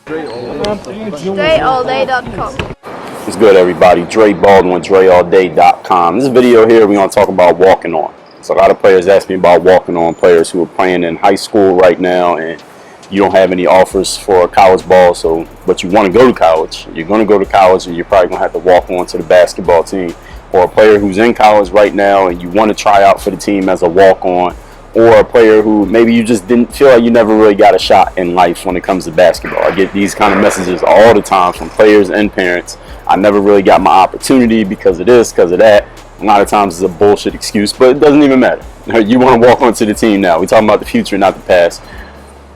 DreAllDay.com. What's good, everybody? Dre Baldwin, DreAllDay.com. This video here, we're going to talk about walking on. So a lot of players ask me about walking on, players who are playing in high school right now and you don't have any offers for college ball, but you want to go to college. You're going to go to college and you're probably going to have to walk on to the basketball team. Or a player who's in college right now and you want to try out for the team as a walk-on. Or a player who maybe you just didn't feel like you never really got a shot in life when it comes to basketball. I get these kind of messages all the time from players and parents. I never really got my opportunity because of this, because of that. A lot of times it's a bullshit excuse, but it doesn't even matter. You want to walk onto the team now. We're talking about the future, not the past.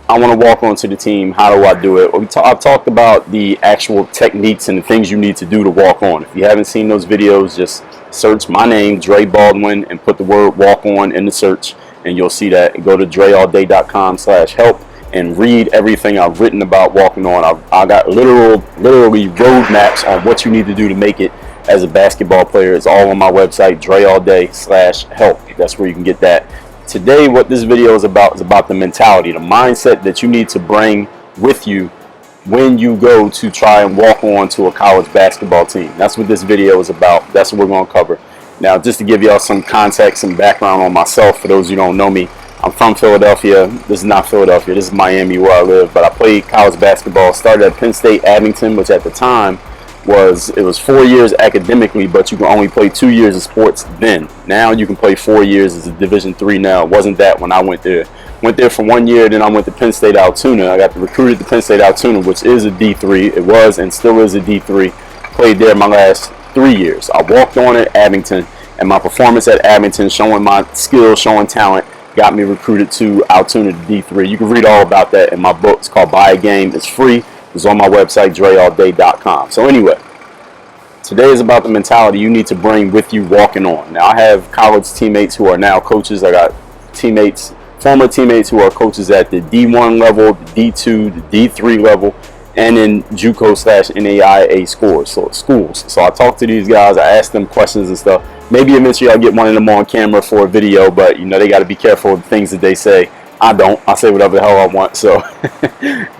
I want to walk onto the team. How do I do it? I've talked about the actual techniques and the things you need to do to walk on. If you haven't seen those videos, just search my name, Dre Baldwin, and put the word walk on in the search. And you'll see that. Go to DreAllDay.com/help and read everything I've written about walking on. I got literally roadmaps on what you need to do to make it as a basketball player. It's all on my website, DreAllDay/help. That's where you can get that. Today, what this video is about the mentality, the mindset that you need to bring with you when you go to try and walk on to a college basketball team. That's what this video is about. That's what we're going to cover. Now, just to give y'all some context and background on myself, for those who don't know me, I'm from Philadelphia. This is not Philadelphia. This is Miami, where I live. But I played college basketball. Started at Penn State, Abington, which at the time was 4 years academically, but you can only play 2 years of sports then. Now you can play 4 years as a Division III now. It wasn't that when I went there. Went there for 1 year, then I went to Penn State Altoona. I got recruited to Penn State Altoona, which is a D3. It was and still is a D3. Played there my last 3 years. I walked on at Abington, and my performance at Abington, showing my skills, showing talent, got me recruited to Altoona to D3. You can read all about that in my book. It's called Buy a Game. It's free. It's on my website, DreAllDay.com. So anyway, today is about the mentality you need to bring with you walking on. Now, I have college teammates who are now coaches. I got teammates, former teammates who are coaches at the D1 level, the D2, the D3 level, and in JUCO/NAIA schools. So I talk to these guys, I ask them questions and stuff. Maybe eventually I'll get one of them on camera for a video, but you know, they got to be careful of the things that they say. I don't. I say whatever the hell I want. So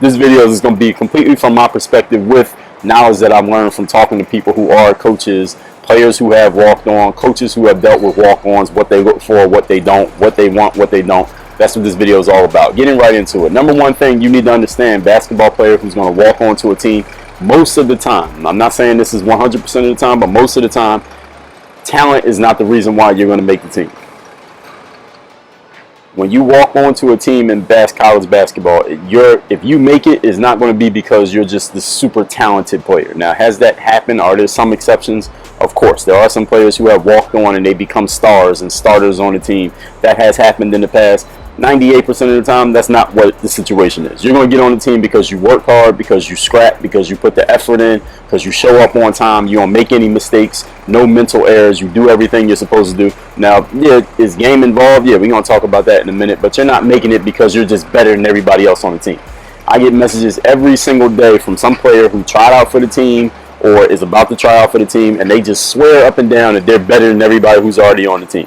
this video is going to be completely from my perspective with knowledge that I've learned from talking to people who are coaches, players who have walked on, coaches who have dealt with walk-ons, what they look for, what they don't, what they want, what they don't. That's what this video is all about. Getting right into it. Number one thing you need to understand, basketball player who's going to walk onto a team, most of the time, I'm not saying this is 100% of the time, but most of the time, talent is not the reason why you're going to make the team. When you walk onto a team in college basketball, if you make it, it's not going to be because you're just the super talented player. Now, has that happened? Are there some exceptions? Of course, there are some players who have walked on and they become stars and starters on the team. That has happened in the past. 98% of the time, that's not what the situation is. You're going to get on the team because you work hard, because you scrap, because you put the effort in, because you show up on time, you don't make any mistakes, no mental errors, you do everything you're supposed to do. Now, yeah, is game involved? Yeah, we're going to talk about that in a minute, but you're not making it because you're just better than everybody else on the team. I get messages every single day from some player who tried out for the team or is about to try out for the team, and they just swear up and down that they're better than everybody who's already on the team.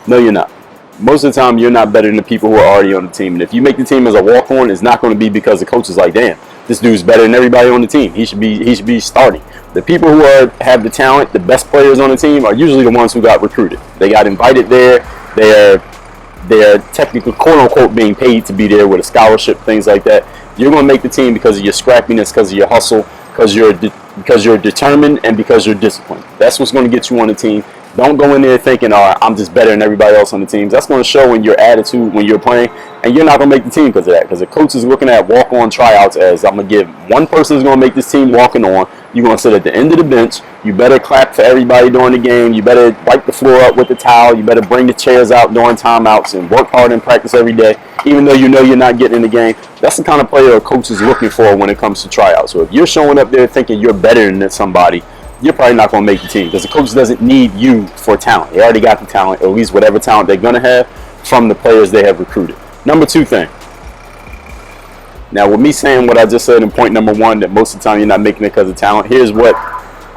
No, you're not. Most of the time, you're not better than the people who are already on the team. And if you make the team as a walk-on, it's not going to be because the coach is like, damn, this dude's better than everybody on the team. He should be starting. The people who have the talent, the best players on the team, are usually the ones who got recruited. They got invited there. They're technically, quote-unquote, being paid to be there with a scholarship, things like that. You're going to make the team because of your scrappiness, because of your hustle, because you're determined, and because you're disciplined. That's what's going to get you on the team. Don't go in there thinking, oh, I'm just better than everybody else on the team. That's going to show in your attitude when you're playing, and you're not going to make the team because of that. Because the coach is looking at walk-on tryouts as, I'm going to give one person who's going to make this team walking on. You're going to sit at the end of the bench. You better clap for everybody during the game. You better wipe the floor up with the towel. You better bring the chairs out during timeouts and work hard in practice every day, even though you know you're not getting in the game. That's the kind of player a coach is looking for when it comes to tryouts. So if you're showing up there thinking you're better than somebody, you're probably not going to make the team because the coach doesn't need you for talent. They already got the talent, or at least whatever talent they're going to have from the players they have recruited. Number two thing. Now, with me saying what I just said in point number one, that most of the time you're not making it because of talent, here's what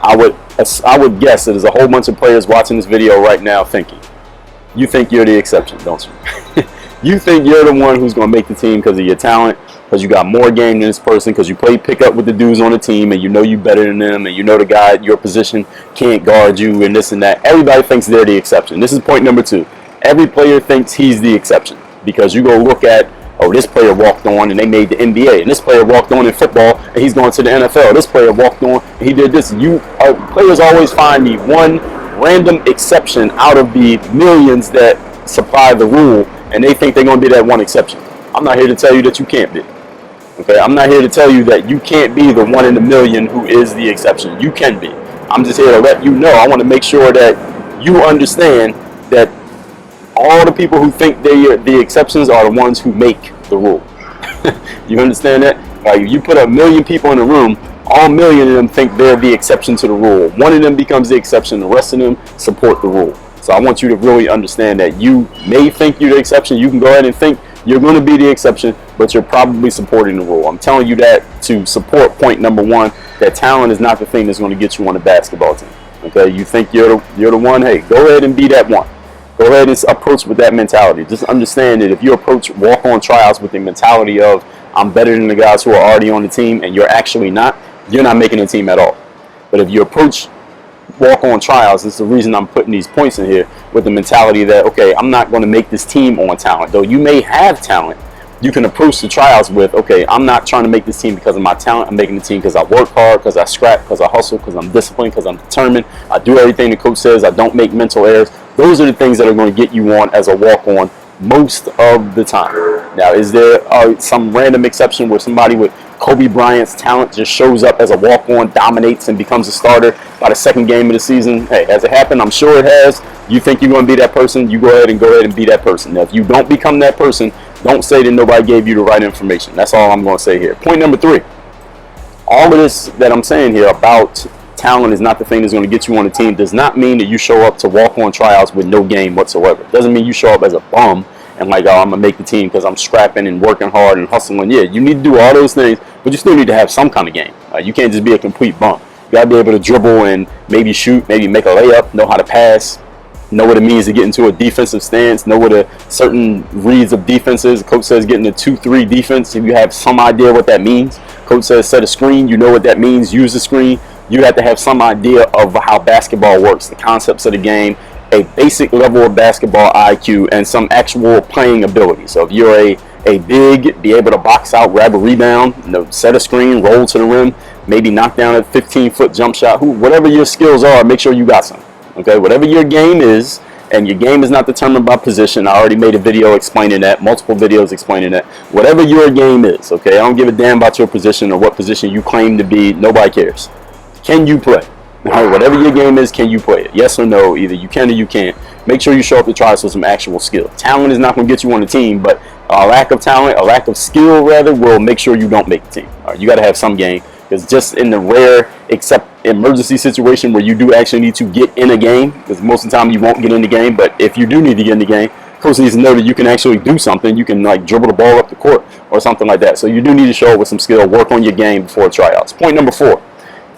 I would guess that there's a whole bunch of players watching this video right now thinking. You think you're the exception, don't you? You think you're the one who's going to make the team because of your talent, because you got more game than this person, because you play pickup with the dudes on the team and you know you better than them, and you know the guy at your position can't guard you and this and that. Everybody thinks they're the exception. This is point number 2. Every player thinks he's the exception, because you go look at, oh, this player walked on and they made the NBA, and this player walked on in football and he's going to the NFL. This player walked on and he did this. Players always find the one random exception out of the millions that supply the rule, and they think they're going to be that one exception. I'm not here to tell you that you can't be. Okay, I'm not here to tell you that you can't be the one in a million who is the exception. You can be. I'm just here to let you know. I want to make sure that you understand that all the people who think they're the exceptions are the ones who make the rule. You understand that? Like, you put a million people in a room, all million of them think they're the exception to the rule. One of them becomes the exception, the rest of them support the rule. So I want you to really understand that you may think you're the exception. You can go ahead and think you're going to be the exception, but you're probably supporting the rule. I'm telling you that to support point number 1, that talent is not the thing that's going to get you on the basketball team. Okay, you think you're the one, hey, go ahead and be that one. Go ahead and approach with that mentality. Just understand that if you approach walk-on tryouts with the mentality of, I'm better than the guys who are already on the team, and you're actually not, you're not making the team at all. But if you approach walk-on trials, it's the reason I'm putting these points in here, with the mentality that, okay, I'm not going to make this team on talent. Though you may have talent, you can approach the trials with, okay, I'm not trying to make this team because of my talent. I'm making the team because I work hard, because I scrap, because I hustle, because I'm disciplined, because I'm determined. I do everything the coach says. I don't make mental errors. Those are the things that are going to get you on as a walk-on most of the time. Now, is there some random exception where somebody with Kobe Bryant's talent just shows up as a walk-on, dominates, and becomes a starter by the second game of the season? Hey, has it happened? I'm sure it has. You think you're going to be that person, you go ahead and be that person. Now, if you don't become that person, don't say that nobody gave you the right information. That's all I'm going to say here. Point number 3. All of this that I'm saying here about talent is not the thing that's going to get you on the team does not mean that you show up to walk-on tryouts with no game whatsoever. It doesn't mean you show up as a bum and like, oh, I'm going to make the team because I'm scrapping and working hard and hustling. Yeah, you need to do all those things, but you still need to have some kind of game. You can't just be a complete bum. You got to be able to dribble and maybe shoot, maybe make a layup, know how to pass, know what it means to get into a defensive stance, know what a certain reads of defense is. Coach says get in a 2-3 defense. If you have some idea what that means, coach says set a screen, you know what that means, use the screen. You have to have some idea of how basketball works, the concepts of the game, a basic level of basketball IQ, and some actual playing ability. So if you're a big, be able to box out, grab a rebound, set a screen, roll to the rim, maybe knock down a 15-foot jump shot, whatever your skills are, make sure you got some. Okay, whatever your game is, and your game is not determined by position. I already made a video explaining that, multiple videos explaining that. Whatever your game is, okay, I don't give a damn about your position or what position you claim to be. Nobody cares. Can you play? All right, whatever your game is, can you play it? Yes or no, either you can or you can't. Make sure you show up to try with some actual skill. Talent is not going to get you on the team, but a lack of talent, a lack of skill rather, will make sure you don't make the team. All right, you got to have some game, because just in the rare except emergency situation where you do actually need to get in a game, because most of the time you won't get in the game, but if you do need to get in the game, coach needs to know that you can actually do something. You can like dribble the ball up the court or something like that. So you do need to show up with some skill, work on your game before tryouts. Point number 4.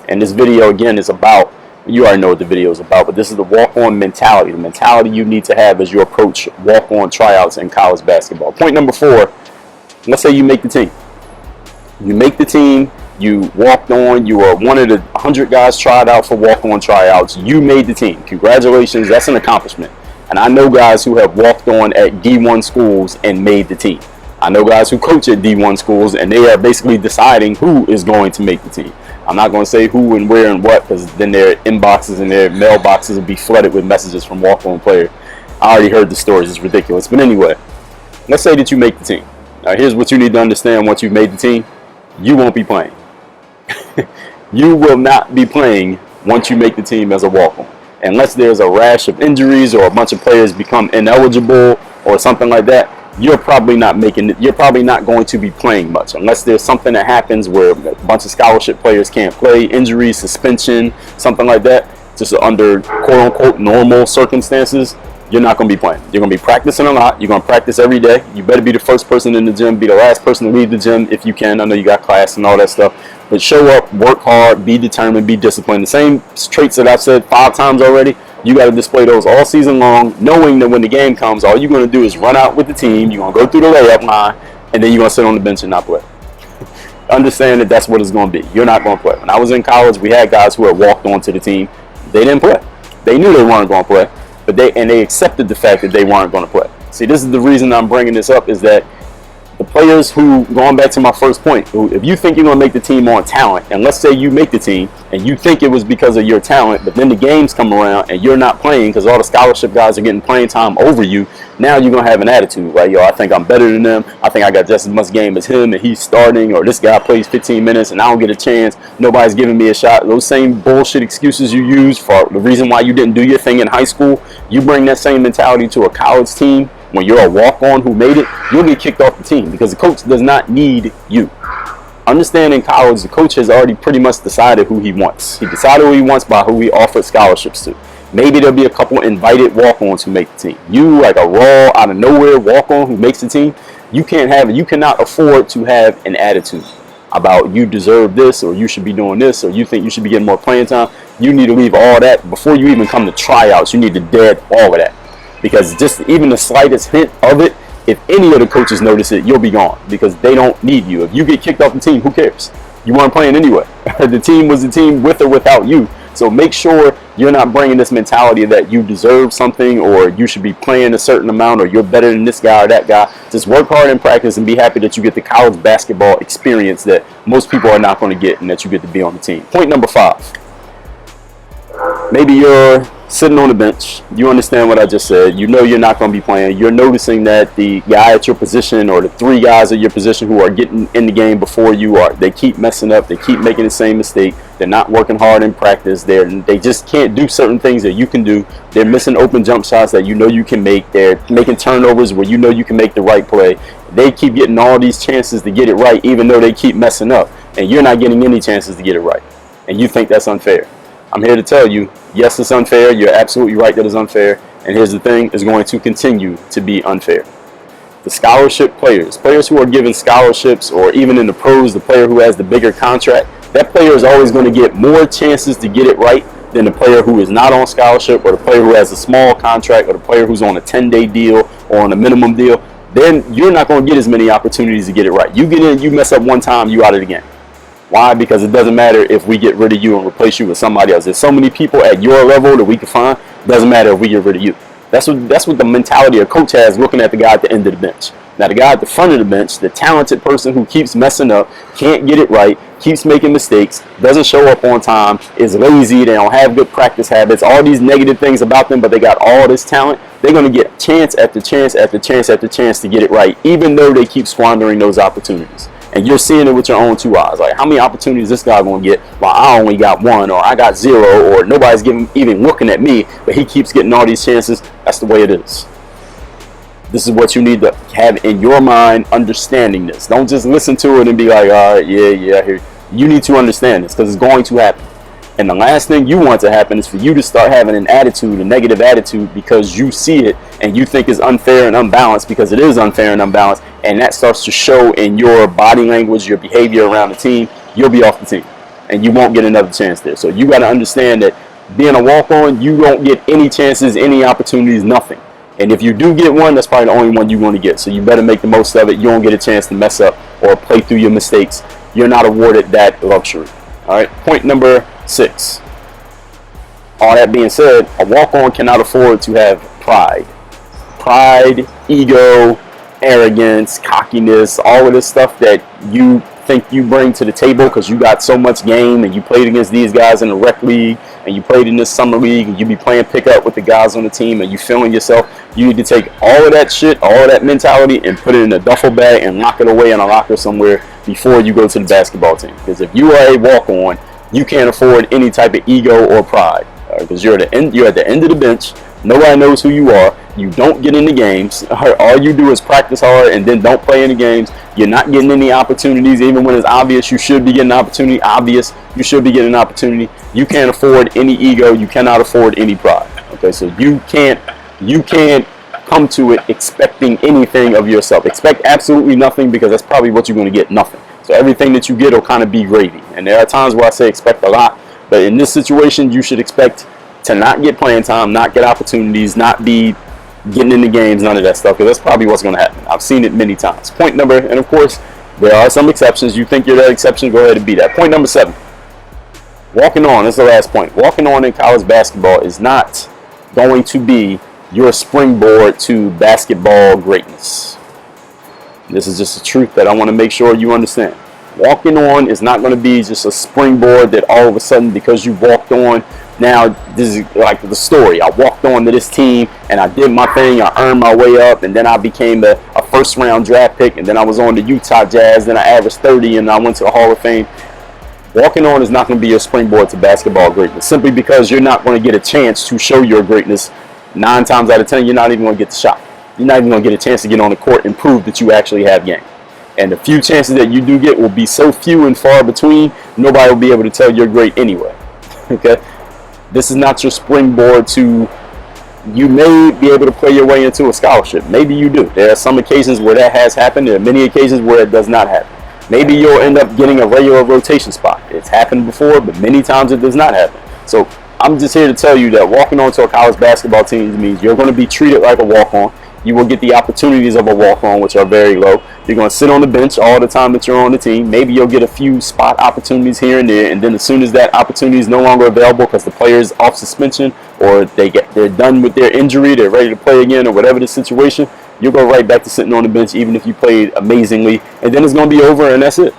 And this video, again, is about, you already know what the video is about, but this is the walk-on mentality, the mentality you need to have as you approach walk-on tryouts in college basketball. Point number 4, let's say you make the team. You make the team, you walked on, you were one of the 100 guys tried out for walk-on tryouts, you made the team. Congratulations, that's an accomplishment. And I know guys who have walked on at D1 schools and made the team. I know guys who coach at D1 schools, and they are basically deciding who is going to make the team. I'm not going to say who and where and what, because then their inboxes and their mailboxes will be flooded with messages from walk-on players. I already heard the stories. It's ridiculous. But anyway, let's say that you make the team. Now, here's what you need to understand once you've made the team. You won't be playing. You will not be playing once you make the team as a walk-on. Unless there's a rash of injuries or a bunch of players become ineligible or something like that, you're probably not making it. You're probably not going to be playing much unless there's something that happens where a bunch of scholarship players can't play, injury, suspension, something like that. Just under quote-unquote normal circumstances, you're not going to be playing. You're going to be practicing a lot. You're going to practice every day. You better be the first person in the gym, be the last person to leave the gym if you can. I know you got class and all that stuff, but show up, work hard, be determined, be disciplined. The same traits that I've said 5 times already, you got to display those all season long, knowing that when the game comes, all you're going to do is run out with the team. You're going to go through the layup line, and then you're going to sit on the bench and not play. understand that that's what it's going to be. You're not going to play. When I was in college, we had guys who had walked onto the team. They didn't play. They knew they weren't going to play, but they accepted the fact that they weren't going to play. See, this is the reason I'm bringing this up, is that the players who, going back to my first point, if you think you're going to make the team on talent, and let's say you make the team and you think it was because of your talent, but then the games come around and you're not playing because all the scholarship guys are getting playing time over you, now you're going to have an attitude, right? Yo, I think I'm better than them. I think I got just as much game as him and he's starting, or this guy plays 15 minutes and I don't get a chance. Nobody's giving me a shot. Those same bullshit excuses you use for the reason why you didn't do your thing in high school, you bring that same mentality to a college team. When you're a walk-on who made it, you'll get kicked off the team because the coach does not need you. Understand, in college, the coach has already pretty much decided who he wants. He decided who he wants by who he offered scholarships to. Maybe there'll be a couple invited walk-ons who make the team. You, like a raw, out of nowhere walk-on who makes the team, you cannot afford to have an attitude about you deserve this, or you should be doing this, or you think you should be getting more playing time. You need to leave all that before you even come to tryouts. You need to dead all of that. Because just even the slightest hint of it, if any of the coaches notice it, you'll be gone because they don't need you. If you get kicked off the team, who cares? You weren't playing anyway. The team was the team with or without you. So make sure you're not bringing this mentality that you deserve something, or you should be playing a certain amount, or you're better than this guy or that guy. Just work hard in practice and be happy that you get the college basketball experience that most people are not going to get, and that you get to be on the team. Point number 5. Maybe you're sitting on the bench. You understand what I just said. You know you're not going to be playing. You're noticing that the guy at your position, or the 3 guys at your position who are getting in the game before you are, they keep messing up. They keep making the same mistake. They're not working hard in practice. They just can't do certain things that you can do. They're missing open jump shots that you know you can make. They're making turnovers where you know you can make the right play. They keep getting all these chances to get it right, even though they keep messing up. And you're not getting any chances to get it right. And you think that's unfair. I'm here to tell you, yes, it's unfair. You're absolutely right that it's unfair. And here's the thing, it's going to continue to be unfair. The scholarship players who are given scholarships, or even in the pros, the player who has the bigger contract, that player is always going to get more chances to get it right than the player who is not on scholarship, or the player who has a small contract, or the player who's on a 10-day deal or on a minimum deal. Then you're not going to get as many opportunities to get it right. You get in, you mess up one time, you out of the game. Why? Because it doesn't matter if we get rid of you and replace you with somebody else. There's so many people at your level that we can find. It doesn't matter if we get rid of you. That's what the mentality a coach has, looking at the guy at the end of the bench. Now, the guy at the front of the bench, the talented person who keeps messing up, can't get it right, keeps making mistakes, doesn't show up on time, is lazy, they don't have good practice habits, all these negative things about them, but they got all this talent. They're going to get chance after chance after chance after chance to get it right, even though they keep squandering those opportunities. And you're seeing it with your own 2 eyes. Like, how many opportunities this guy going to get while I only got 1, or I got 0, or nobody's even looking at me, but he keeps getting all these chances. That's the way it is. This is what you need to have in your mind, understanding this. Don't just listen to it and be like, all right, yeah, I hear you. You need to understand this, because it's going to happen. And the last thing you want to happen is for you to start having an attitude, a negative attitude, because you see it and you think it's unfair and unbalanced, because it is unfair and unbalanced, and that starts to show in your body language, your behavior around the team. You'll be off the team and you won't get another chance there. So you got to understand that being a walk-on, you don't get any chances, any opportunities, nothing. And if you do get one, that's probably the only one you're going to get. So you better make the most of it. You don't get a chance to mess up or play through your mistakes. You're not awarded that luxury. All right, point number 6. All that being said, a walk-on cannot afford to have pride. Pride, ego, arrogance, cockiness, all of this stuff that you think you bring to the table because you got so much game and you played against these guys in the rec league and you played in this summer league and you be playing pickup with the guys on the team and you feeling yourself. You need to take all of that shit, all of that mentality, and put it in a duffel bag and lock it away in a locker somewhere before you go to the basketball team. Because if you are a walk-on, you can't afford any type of ego or pride, because you're at the end of the bench. Nobody knows who you are. You don't get into games. All you do is practice hard and then don't play any games. You're not getting any opportunities, even when it's obvious you should be getting an opportunity. You should be getting an opportunity. You can't afford any ego. You cannot afford any pride. Okay, so you can't come to it expecting anything of yourself. Expect absolutely nothing, because that's probably what you're going to get, nothing. So everything that you get will kind of be gravy. And there are times where I say expect a lot, but in this situation, you should expect to not get playing time, not get opportunities, not be getting into games, none of that stuff, because that's probably what's going to happen. I've seen it many times. Point number, and of course, There are some exceptions. You think you're that exception, go ahead and be that. Point number 7. Walking on, that's the last point. Walking on in college basketball is not going to be your springboard to basketball greatness. This is just the truth that I want to make sure you understand. Walking on is not going to be just a springboard that all of a sudden, because you walked on, now this is like the story. I walked on to this team and I did my thing. I earned my way up, and then I became a first-round draft pick, and then I was on the Utah Jazz. Then I averaged 30, and I went to the Hall of Fame. Walking on is not going to be your springboard to basketball greatness, simply because you're not going to get a chance to show your greatness. 9 times out of 10, you're not even going to get the shot. You're not even going to get a chance to get on the court and prove that you actually have game. And the few chances that you do get will be so few and far between, nobody will be able to tell you're great anyway. Okay? This is not your springboard to, you may be able to play your way into a scholarship. Maybe you do. There are some occasions where that has happened. There are many occasions where it does not happen. Maybe you'll end up getting a regular rotation spot. It's happened before, but many times it does not happen. So I'm just here to tell you that walking on to a college basketball team means you're going to be treated like a walk-on. You will get the opportunities of a walk-on, which are very low. You're going to sit on the bench all the time that you're on the team. Maybe you'll get a few spot opportunities here and there, and then as soon as that opportunity is no longer available because the player is off suspension, or they're done with their injury, they're ready to play again, or whatever the situation, you'll go right back to sitting on the bench even if you played amazingly, and then it's going to be over and that's it.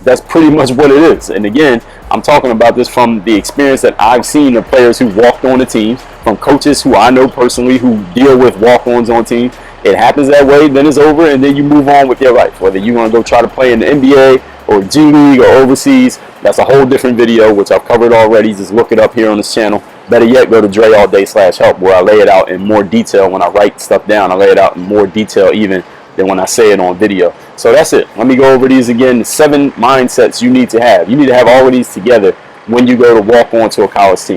That's pretty much what it is. And again, I'm talking about this from the experience that I've seen of players who walked on the teams, from coaches who I know personally who deal with walk-ons on teams. It happens that way, then it's over, and then you move on with your life. Whether you want to go try to play in the NBA or G League or overseas, that's a whole different video, which I've covered already. Just look it up here on this channel. Better yet, go to DreAllDay/help, where I lay it out in more detail. When I write stuff down, I lay it out in more detail even than when I say it on video. So that's it. Let me go over these again. The 7 mindsets you need to have. You need to have all of these together when you go to walk on to a college team.